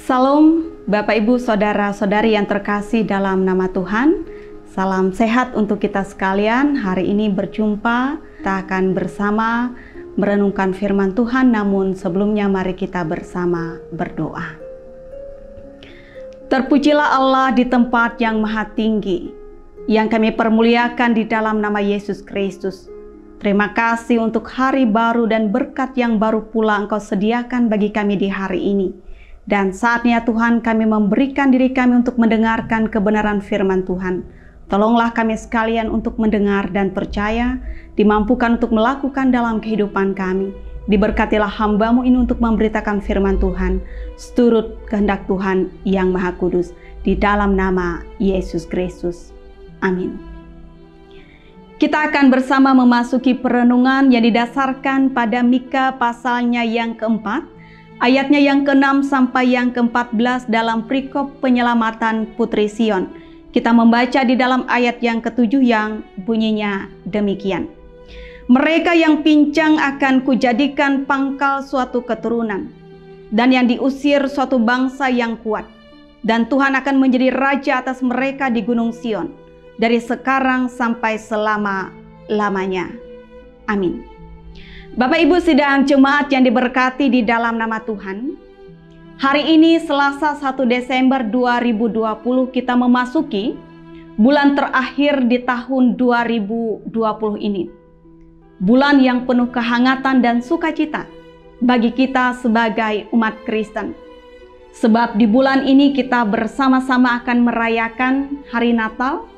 Salam Bapak Ibu Saudara-saudari yang terkasih dalam nama Tuhan. Salam sehat untuk kita sekalian. Hari ini berjumpa, kita akan bersama merenungkan firman Tuhan. Namun sebelumnya mari kita bersama berdoa. Terpujilah Allah di tempat yang maha tinggi, yang kami permuliakan di dalam nama Yesus Kristus. Terima kasih untuk hari baru dan berkat yang baru pula Engkau sediakan bagi kami di hari ini. Dan saatnya Tuhan kami memberikan diri kami untuk mendengarkan kebenaran firman Tuhan. Tolonglah kami sekalian untuk mendengar dan percaya, dimampukan untuk melakukan dalam kehidupan kami. Diberkatilah hamba-Mu ini untuk memberitakan firman Tuhan, seturut kehendak Tuhan yang Maha Kudus. Di dalam nama Yesus Kristus. Amin. Kita akan bersama memasuki perenungan yang didasarkan pada Mika pasalnya yang keempat, ayatnya yang ke-6 sampai yang ke-14 dalam perikop penyelamatan Putri Sion. Kita membaca di dalam ayat yang ke-7 yang bunyinya demikian. Mereka yang pincang akan kujadikan pangkal suatu keturunan, dan yang diusir suatu bangsa yang kuat. Dan Tuhan akan menjadi raja atas mereka di Gunung Sion, dari sekarang sampai selama-lamanya. Amin. Bapak Ibu sidang jemaat yang diberkati di dalam nama Tuhan. Hari ini Selasa 1 Desember 2020 kita memasuki bulan terakhir di tahun 2020 ini. Bulan yang penuh kehangatan dan sukacita bagi kita sebagai umat Kristen. Sebab di bulan ini kita bersama-sama akan merayakan hari Natal,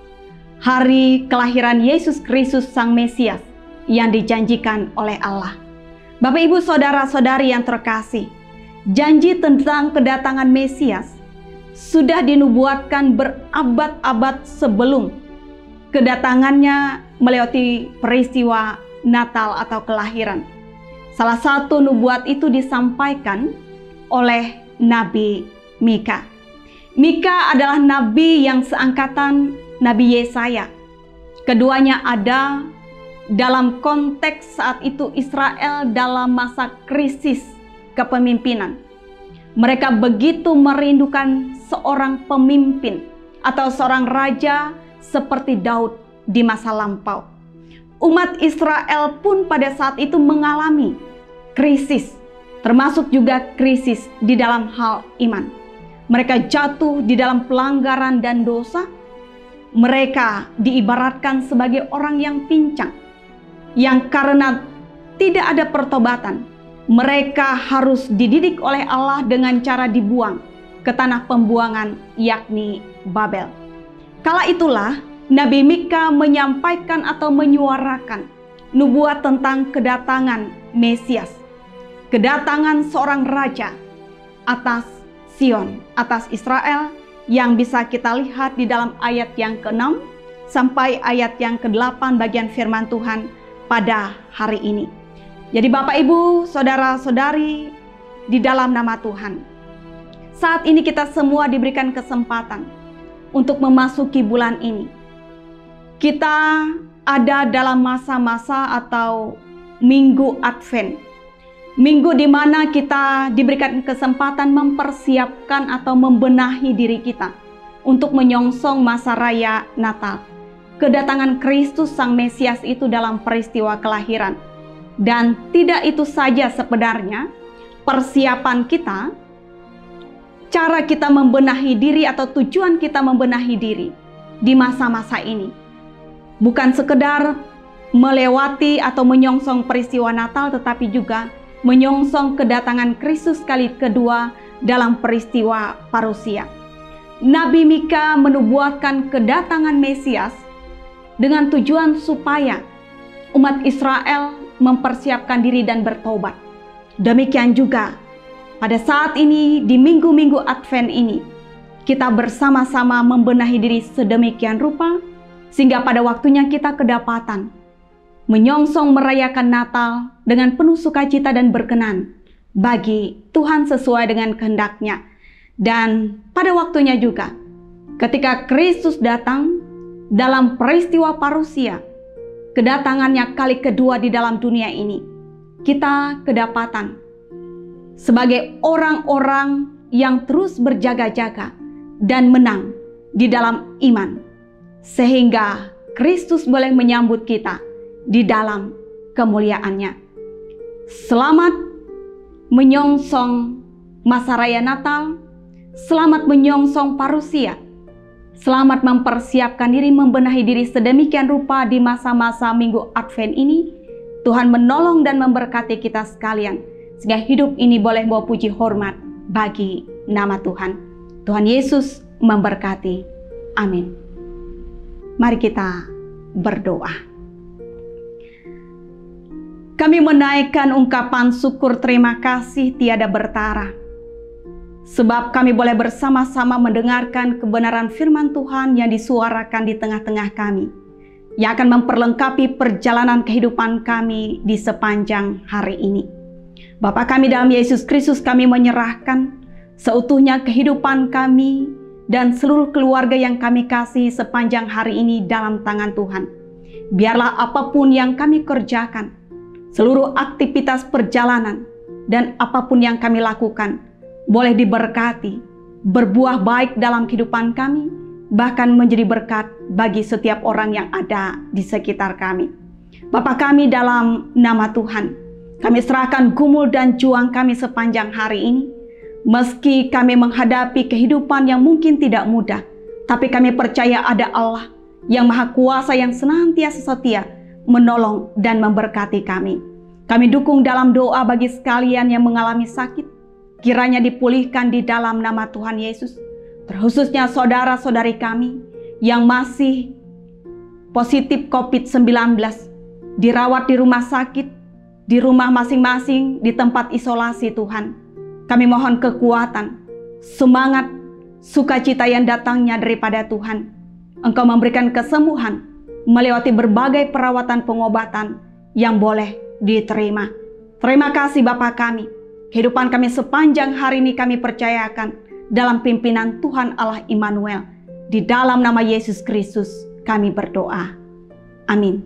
hari kelahiran Yesus Kristus Sang Mesias yang dijanjikan oleh Allah. Bapak Ibu saudara-saudari yang terkasih, janji tentang kedatangan Mesias sudah dinubuatkan berabad-abad sebelum kedatangannya melewati peristiwa Natal atau kelahiran. Salah satu nubuat itu disampaikan oleh Nabi Mika. Mika adalah nabi yang seangkatan Nabi Yesaya. Keduanya ada dalam konteks saat itu Israel dalam masa krisis kepemimpinan. Mereka begitu merindukan seorang pemimpin atau seorang raja seperti Daud di masa lampau. Umat Israel pun pada saat itu mengalami krisis, termasuk juga krisis di dalam hal iman. Mereka jatuh di dalam pelanggaran dan dosa. Mereka diibaratkan sebagai orang yang pincang, yang karena tidak ada pertobatan, mereka harus dididik oleh Allah dengan cara dibuang ke tanah pembuangan, yakni Babel. Kala itulah Nabi Mika menyampaikan atau menyuarakan nubuat tentang kedatangan Mesias, kedatangan seorang raja atas Sion, atas Israel, yang bisa kita lihat di dalam ayat yang ke-6 sampai ayat yang ke-8 bagian firman Tuhan pada hari ini. Jadi Bapak Ibu, saudara-saudari di dalam nama Tuhan, saat ini kita semua diberikan kesempatan untuk memasuki bulan ini. Kita ada dalam masa-masa atau minggu Advent. Minggu di mana kita diberikan kesempatan mempersiapkan atau membenahi diri kita untuk menyongsong masa raya Natal. Kedatangan Kristus Sang Mesias itu dalam peristiwa kelahiran. Dan tidak itu saja sebenarnya persiapan kita, cara kita membenahi diri atau tujuan kita membenahi diri di masa-masa ini. Bukan sekedar melewati atau menyongsong peristiwa Natal, tetapi juga menyongsong kedatangan Kristus kali kedua dalam peristiwa parusia. Nabi Mika menubuatkan kedatangan Mesias dengan tujuan supaya umat Israel mempersiapkan diri dan bertobat. Demikian juga pada saat ini di minggu-minggu Advent ini, kita bersama-sama membenahi diri sedemikian rupa sehingga pada waktunya kita kedapatan menyongsong merayakan Natal dengan penuh sukacita dan berkenan bagi Tuhan sesuai dengan kehendak-Nya. Dan pada waktunya juga ketika Kristus datang dalam peristiwa parusia, kedatangannya kali kedua di dalam dunia ini, kita kedapatan sebagai orang-orang yang terus berjaga-jaga dan menang di dalam iman, sehingga Kristus boleh menyambut kita di dalam kemuliaannya. Selamat menyongsong masa raya Natal, selamat menyongsong parusia, selamat mempersiapkan diri, membenahi diri sedemikian rupa di masa-masa minggu Advent ini. Tuhan menolong dan memberkati kita sekalian, sehingga hidup ini boleh bawa puji hormat bagi nama Tuhan. Tuhan Yesus memberkati. Amin. Mari kita berdoa. Kami menaikkan ungkapan syukur terima kasih tiada bertara, sebab kami boleh bersama-sama mendengarkan kebenaran firman Tuhan yang disuarakan di tengah-tengah kami, yang akan memperlengkapi perjalanan kehidupan kami di sepanjang hari ini. Bapa kami dalam Yesus Kristus, kami menyerahkan seutuhnya kehidupan kami dan seluruh keluarga yang kami kasih sepanjang hari ini dalam tangan Tuhan. Biarlah apapun yang kami kerjakan, seluruh aktivitas perjalanan dan apapun yang kami lakukan, boleh diberkati, berbuah baik dalam kehidupan kami, bahkan menjadi berkat bagi setiap orang yang ada di sekitar kami. Bapa kami dalam nama Tuhan, kami serahkan gumul dan juang kami sepanjang hari ini. Meski kami menghadapi kehidupan yang mungkin tidak mudah, tapi kami percaya ada Allah yang Maha Kuasa yang senantiasa setia menolong dan memberkati kami. Kami dukung dalam doa bagi sekalian yang mengalami sakit, kiranya dipulihkan di dalam nama Tuhan Yesus. Terkhususnya saudara-saudari kami yang masih positif COVID-19, dirawat di rumah sakit, di rumah masing-masing, di tempat isolasi Tuhan. Kami mohon kekuatan, semangat, sukacita yang datangnya daripada Tuhan. Engkau memberikan kesembuhan melewati berbagai perawatan pengobatan yang boleh diterima. Terima kasih Bapa kami. Kehidupan kami sepanjang hari ini kami percayakan dalam pimpinan Tuhan Allah Immanuel. Di dalam nama Yesus Kristus kami berdoa. Amin.